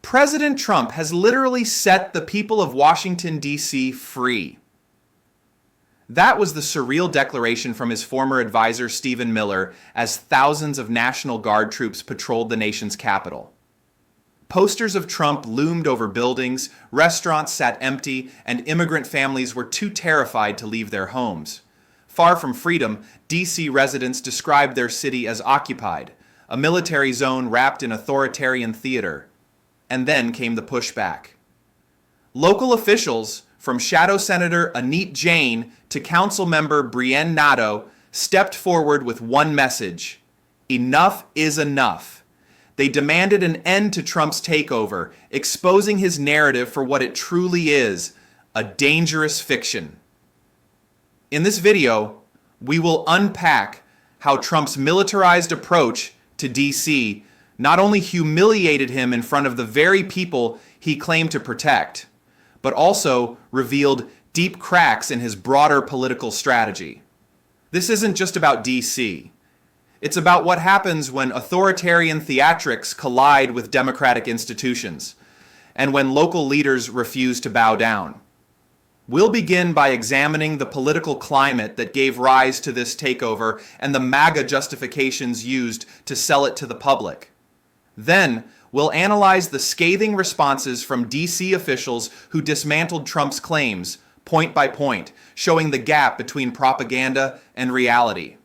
President Trump has literally set the people of Washington, D.C. free. That was the surreal declaration from his former advisor, Stephen Miller, as thousands of National Guard troops patrolled the nation's capital. Posters of Trump loomed over buildings, restaurants sat empty, and immigrant families were too terrified to leave their homes. Far from freedom, D.C. residents described their city as occupied, a military zone wrapped in authoritarian theater. And then came the pushback. Local officials, from Shadow Senator Anit Jain to Council Member Brienne Nadeau, stepped forward with one message: enough is enough. They demanded an end to Trump's takeover, exposing his narrative for what it truly is, a dangerous fiction. In this video, we will unpack how Trump's militarized approach to D.C. not only humiliated him in front of the very people he claimed to protect, but also revealed deep cracks in his broader political strategy. This isn't just about D.C. It's about what happens when authoritarian theatrics collide with democratic institutions, and when local leaders refuse to bow down. We'll begin by examining the political climate that gave rise to this takeover and the MAGA justifications used to sell it to the public. Then, we'll analyze the scathing responses from D.C. officials who dismantled Trump's claims, point by point, showing the gap between propaganda and reality.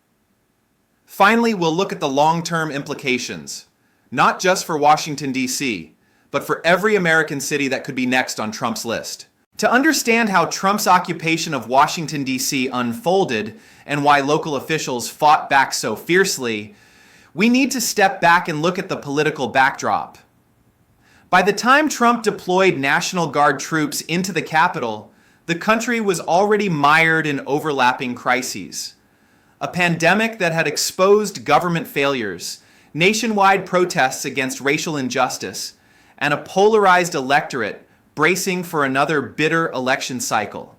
Finally, we'll look at the long-term implications, not just for Washington, D.C., but for every American city that could be next on Trump's list. To understand how Trump's occupation of Washington, D.C. unfolded and why local officials fought back so fiercely, we need to step back and look at the political backdrop. By the time Trump deployed National Guard troops into the Capitol, the country was already mired in overlapping crises. A pandemic that had exposed government failures, nationwide protests against racial injustice, and a polarized electorate bracing for another bitter election cycle.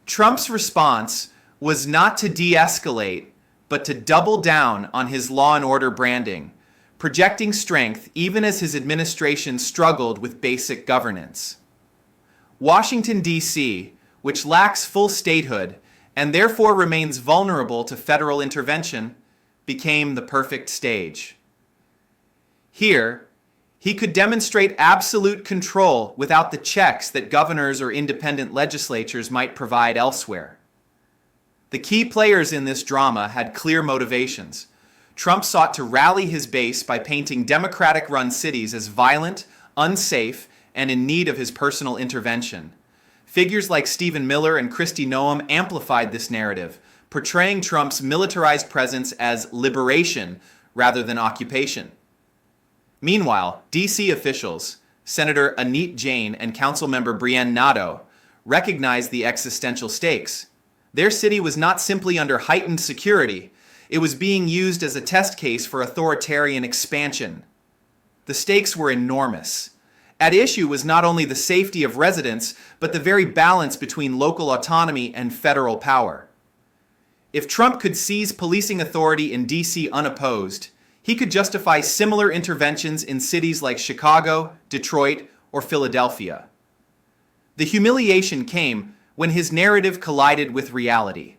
Trump's response was not to de-escalate, but to double down on his law and order branding, projecting strength even as his administration struggled with basic governance. Washington, D.C., which lacks full statehood and therefore remains vulnerable to federal intervention, became the perfect stage. Here, he could demonstrate absolute control without the checks that governors or independent legislatures might provide elsewhere. The key players in this drama had clear motivations. Trump sought to rally his base by painting Democratic-run cities as violent, unsafe, and in need of his personal intervention. Figures like Stephen Miller and Kristi Noem amplified this narrative, portraying Trump's militarized presence as liberation rather than occupation. Meanwhile, D.C. officials, Senator Anit Jain and Councilmember Brienne Nadeau, recognized the existential stakes. Their city was not simply under heightened security, it was being used as a test case for authoritarian expansion. The stakes were enormous. At issue was not only the safety of residents, but the very balance between local autonomy and federal power. If Trump could seize policing authority in D.C. unopposed, he could justify similar interventions in cities like Chicago, Detroit, or Philadelphia. The humiliation came when his narrative collided with reality.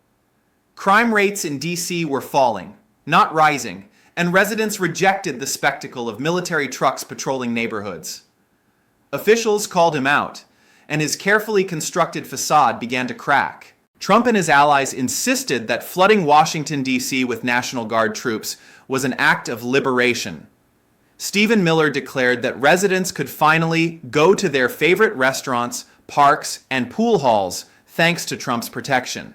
Crime rates in D.C. were falling, not rising, and residents rejected the spectacle of military trucks patrolling neighborhoods. Officials called him out, and his carefully constructed facade began to crack. Trump and his allies insisted that flooding Washington, D.C. with National Guard troops was an act of liberation. Stephen Miller declared that residents could finally go to their favorite restaurants, parks, and pool halls thanks to Trump's protection.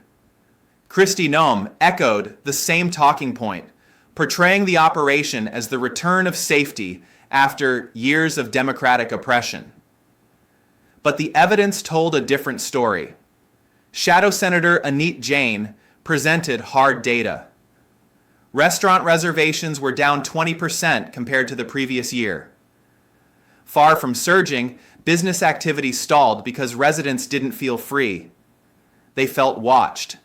Kristi Noem echoed the same talking point, portraying the operation as the return of safety after years of Democratic oppression. But the evidence told a different story. Shadow Senator Anit Jain presented hard data. Restaurant reservations were down 20% compared to the previous year. Far from surging, business activity stalled because residents didn't feel free. They felt watched.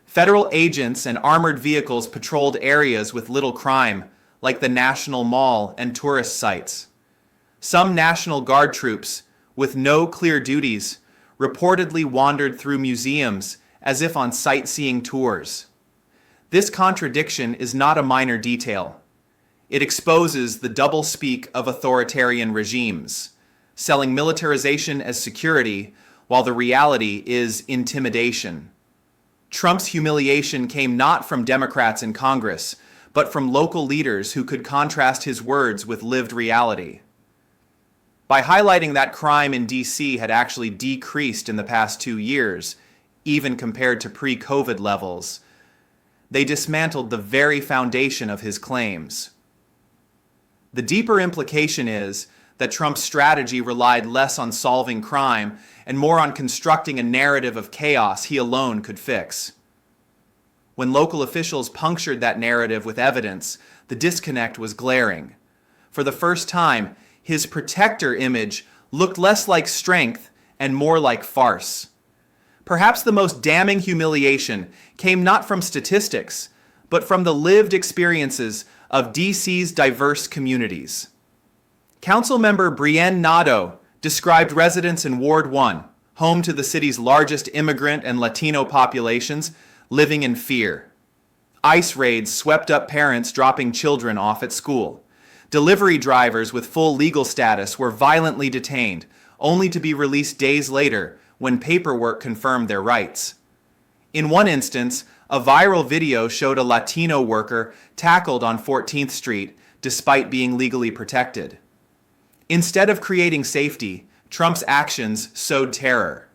Federal agents and armored vehicles patrolled areas with little crime, like the National Mall and tourist sites. Some National Guard troops, with no clear duties, reportedly wandered through museums as if on sightseeing tours. This contradiction is not a minor detail. It exposes the doublespeak of authoritarian regimes, selling militarization as security while the reality is intimidation. Trump's humiliation came not from Democrats in Congress, but from local leaders who could contrast his words with lived reality. By highlighting that crime in D.C. had actually decreased in the past 2 years, even compared to pre-COVID levels, they dismantled the very foundation of his claims. The deeper implication is that Trump's strategy relied less on solving crime and more on constructing a narrative of chaos he alone could fix. When local officials punctured that narrative with evidence, the disconnect was glaring. For the first time, his protector image looked less like strength and more like farce. Perhaps the most damning humiliation came not from statistics, but from the lived experiences of D.C.'s diverse communities. Councilmember Brienne Nadeau described residents in Ward 1, home to the city's largest immigrant and Latino populations, living in fear. ICE raids swept up parents dropping children off at school. Delivery drivers with full legal status were violently detained, only to be released days later when paperwork confirmed their rights. In one instance, a viral video showed a Latino worker tackled on 14th Street despite being legally protected. Instead of creating safety, Trump's actions sowed terror.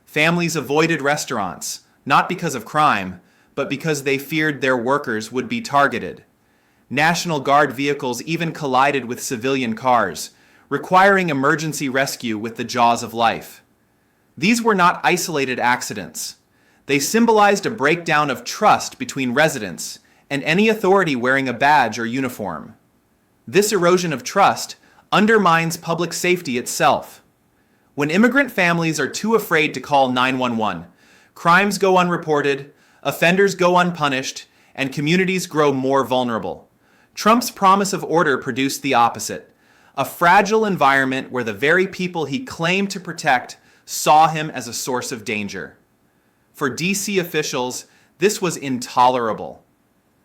Families avoided restaurants, not because of crime, but because they feared their workers would be targeted. National Guard vehicles even collided with civilian cars, requiring emergency rescue with the jaws of life. These were not isolated accidents. They symbolized a breakdown of trust between residents and any authority wearing a badge or uniform. This erosion of trust undermines public safety itself. When immigrant families are too afraid to call 911, crimes go unreported, offenders go unpunished, and communities grow more vulnerable. Trump's promise of order produced the opposite, a fragile environment where the very people he claimed to protect saw him as a source of danger. For D.C. officials, this was intolerable.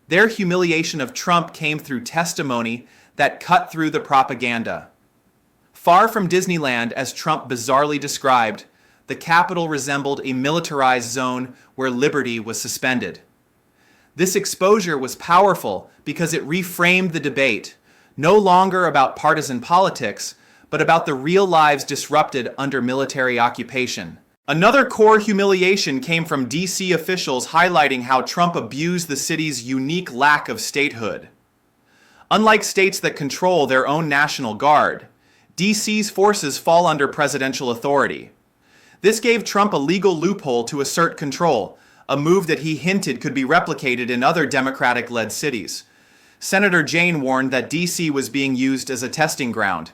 Their humiliation of Trump came through testimony that cut through the propaganda. Far from Disneyland, as Trump bizarrely described, the Capitol resembled a militarized zone where liberty was suspended. This exposure was powerful because it reframed the debate, no longer about partisan politics, but about the real lives disrupted under military occupation. Another core humiliation came from D.C. officials highlighting how Trump abused the city's unique lack of statehood. Unlike states that control their own National Guard, D.C.'s forces fall under presidential authority. This gave Trump a legal loophole to assert control, a move that he hinted could be replicated in other Democratic-led cities. Senator Jane warned that D.C. was being used as a testing ground.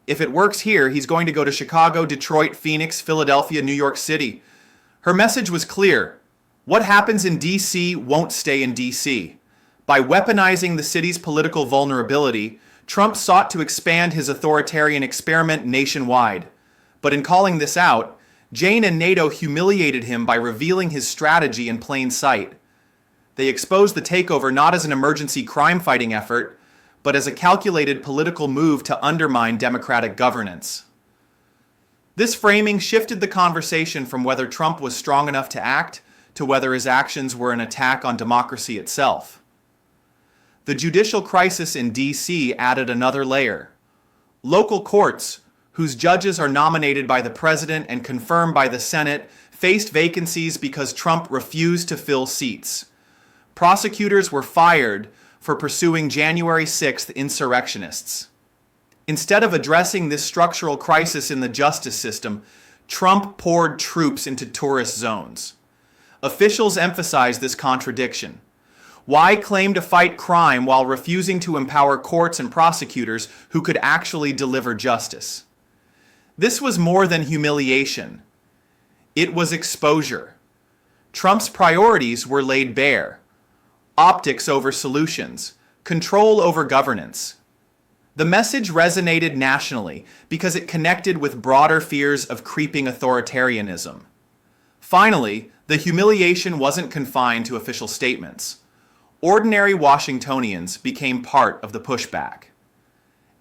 If it works here, he's going to go to Chicago, Detroit, Phoenix, Philadelphia, New York City. Her message was clear. What happens in D.C. won't stay in D.C. By weaponizing the city's political vulnerability, Trump sought to expand his authoritarian experiment nationwide. But in calling this out, Jane and Nadeau humiliated him by revealing his strategy in plain sight. They exposed the takeover not as an emergency crime-fighting effort, but as a calculated political move to undermine democratic governance. This framing shifted the conversation from whether Trump was strong enough to act to whether his actions were an attack on democracy itself. The judicial crisis in D.C. added another layer. Local courts, whose judges are nominated by the president and confirmed by the Senate, faced vacancies because Trump refused to fill seats. Prosecutors were fired for pursuing January 6th insurrectionists. Instead of addressing this structural crisis in the justice system, Trump poured troops into tourist zones. Officials emphasized this contradiction. Why claim to fight crime while refusing to empower courts and prosecutors who could actually deliver justice? This was more than humiliation. It was exposure. Trump's priorities were laid bare. Optics over solutions, control over governance. The message resonated nationally because it connected with broader fears of creeping authoritarianism. Finally, the humiliation wasn't confined to official statements. Ordinary Washingtonians became part of the pushback.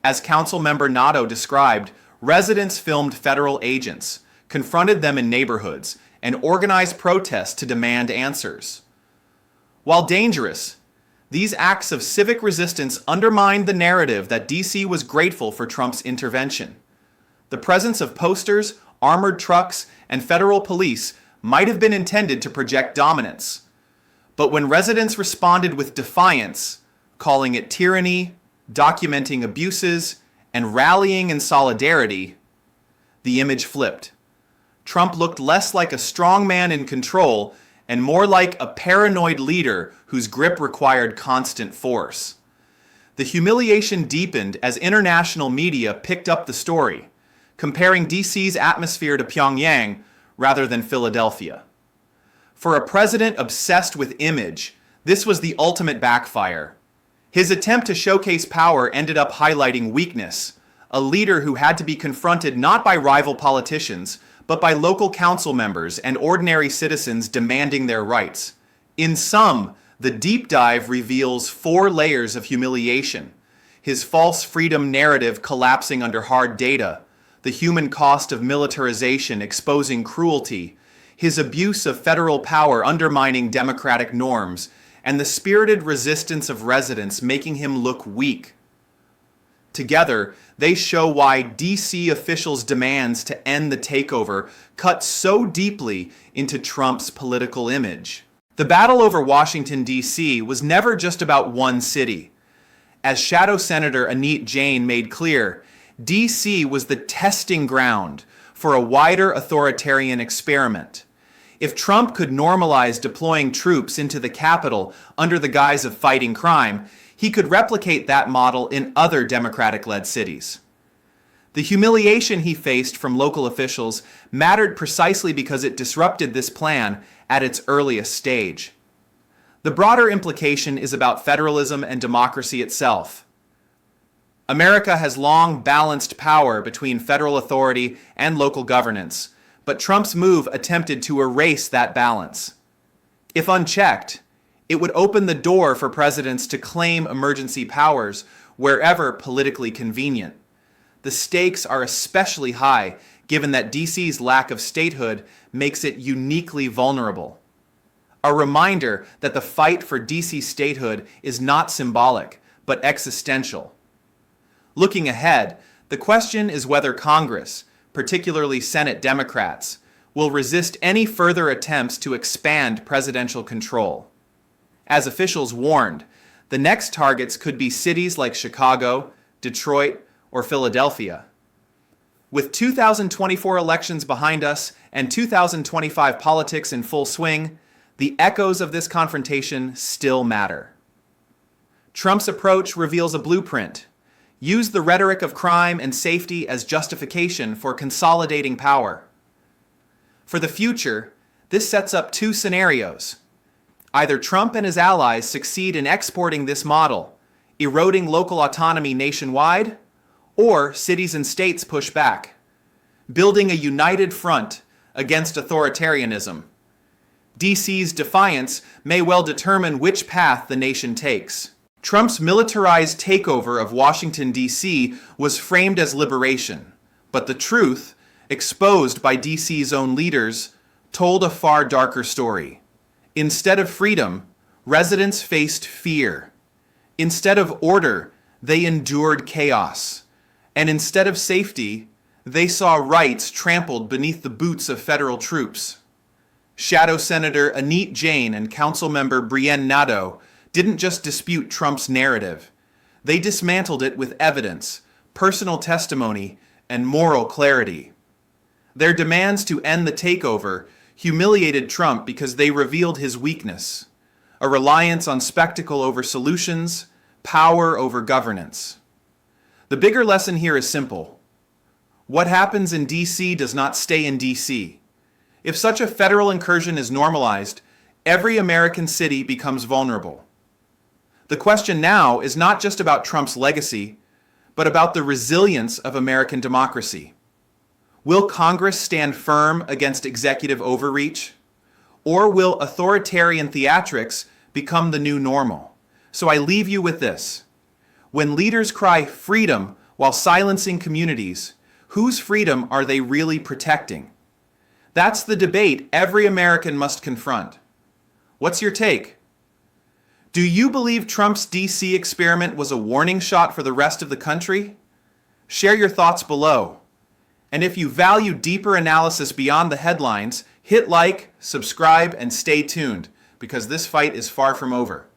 As Councilmember Nadeau described, residents filmed federal agents, confronted them in neighborhoods, and organized protests to demand answers. While dangerous, these acts of civic resistance undermined the narrative that D.C. was grateful for Trump's intervention. The presence of posters, armored trucks, and federal police might have been intended to project dominance. But when residents responded with defiance, calling it tyranny, documenting abuses, and rallying in solidarity, the image flipped. Trump looked less like a strong man in control and more like a paranoid leader whose grip required constant force. The humiliation deepened as international media picked up the story, comparing DC's atmosphere to Pyongyang rather than Philadelphia. For a president obsessed with image, this was the ultimate backfire. His attempt to showcase power ended up highlighting weakness, a leader who had to be confronted not by rival politicians, but by local council members and ordinary citizens demanding their rights. In sum, the deep dive reveals 4 layers of humiliation: his false freedom narrative collapsing under hard data, the human cost of militarization exposing cruelty, his abuse of federal power undermining democratic norms, and the spirited resistance of residents making him look weak. Together, they show why D.C. officials' demands to end the takeover cut so deeply into Trump's political image. The battle over Washington, D.C. was never just about one city. As Shadow Senator Anit Jain made clear, D.C. was the testing ground for a wider authoritarian experiment. If Trump could normalize deploying troops into the Capitol under the guise of fighting crime, he could replicate that model in other Democratic-led cities. The humiliation he faced from local officials mattered precisely because it disrupted this plan at its earliest stage. The broader implication is about federalism and democracy itself. America has long balanced power between federal authority and local governance, but Trump's move attempted to erase that balance. If unchecked, it would open the door for presidents to claim emergency powers wherever politically convenient. The stakes are especially high, given that DC's lack of statehood makes it uniquely vulnerable. A reminder that the fight for DC statehood is not symbolic, but existential. Looking ahead, the question is whether Congress, particularly Senate Democrats, will resist any further attempts to expand presidential control. As officials warned, the next targets could be cities like Chicago, Detroit, or Philadelphia. With 2024 elections behind us and 2025 politics in full swing, the echoes of this confrontation still matter. Trump's approach reveals a blueprint. Use the rhetoric of crime and safety as justification for consolidating power. For the future, this sets up 2 scenarios. Either Trump and his allies succeed in exporting this model, eroding local autonomy nationwide, or cities and states push back, building a united front against authoritarianism. DC's defiance may well determine which path the nation takes. Trump's militarized takeover of Washington, D.C. was framed as liberation, but the truth, exposed by DC's own leaders, told a far darker story. Instead of freedom, residents faced fear. Instead of order, they endured chaos. And instead of safety, they saw rights trampled beneath the boots of federal troops. Shadow Senator Anit Jain and Councilmember Brienne Nadeau didn't just dispute Trump's narrative. They dismantled it with evidence, personal testimony, and moral clarity. Their demands to end the takeover humiliated Trump because they revealed his weakness, a reliance on spectacle over solutions, power over governance. The bigger lesson here is simple. What happens in D.C. does not stay in D.C. If such a federal incursion is normalized, every American city becomes vulnerable. The question now is not just about Trump's legacy, but about the resilience of American democracy. Will Congress stand firm against executive overreach? Or will authoritarian theatrics become the new normal? So I leave you with this. When leaders cry freedom while silencing communities, whose freedom are they really protecting? That's the debate every American must confront. What's your take? Do you believe Trump's D.C. experiment was a warning shot for the rest of the country? Share your thoughts below. And if you value deeper analysis beyond the headlines, hit like, subscribe, and stay tuned, because this fight is far from over.